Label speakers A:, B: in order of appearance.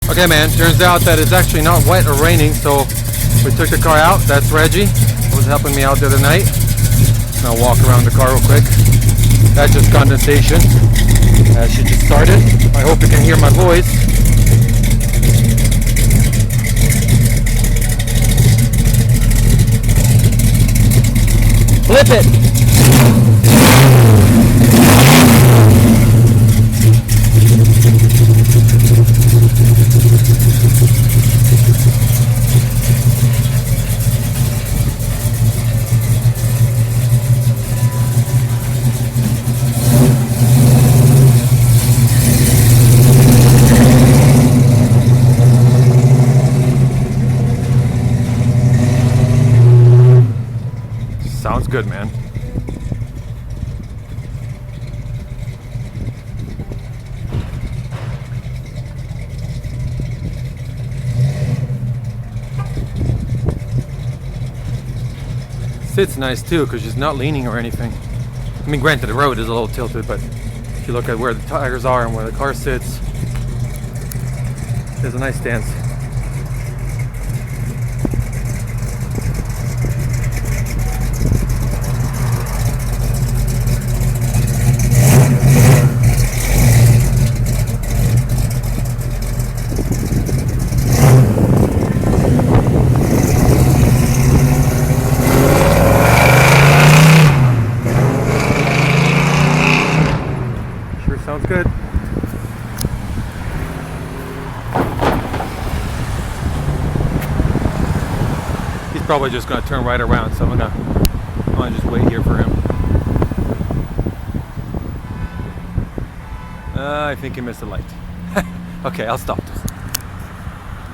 A: Okay, man, turns out that it's actually not wet or raining, so we took the car out. That's Reggie, who was helping me out the other night. I'll walk around the car real quick. That's just condensation. She just started. I hope you can hear my voice. Flip it! Sounds good, man. Sits nice too, because she's not leaning or anything. I mean, granted, the road is a little tilted, but if you look at where the tires are and where the car sits, there's a nice stance. Sounds good. He's probably just going to turn right around, so I'm gonna just wait here for him. I think he missed a light. Okay, I'll stop.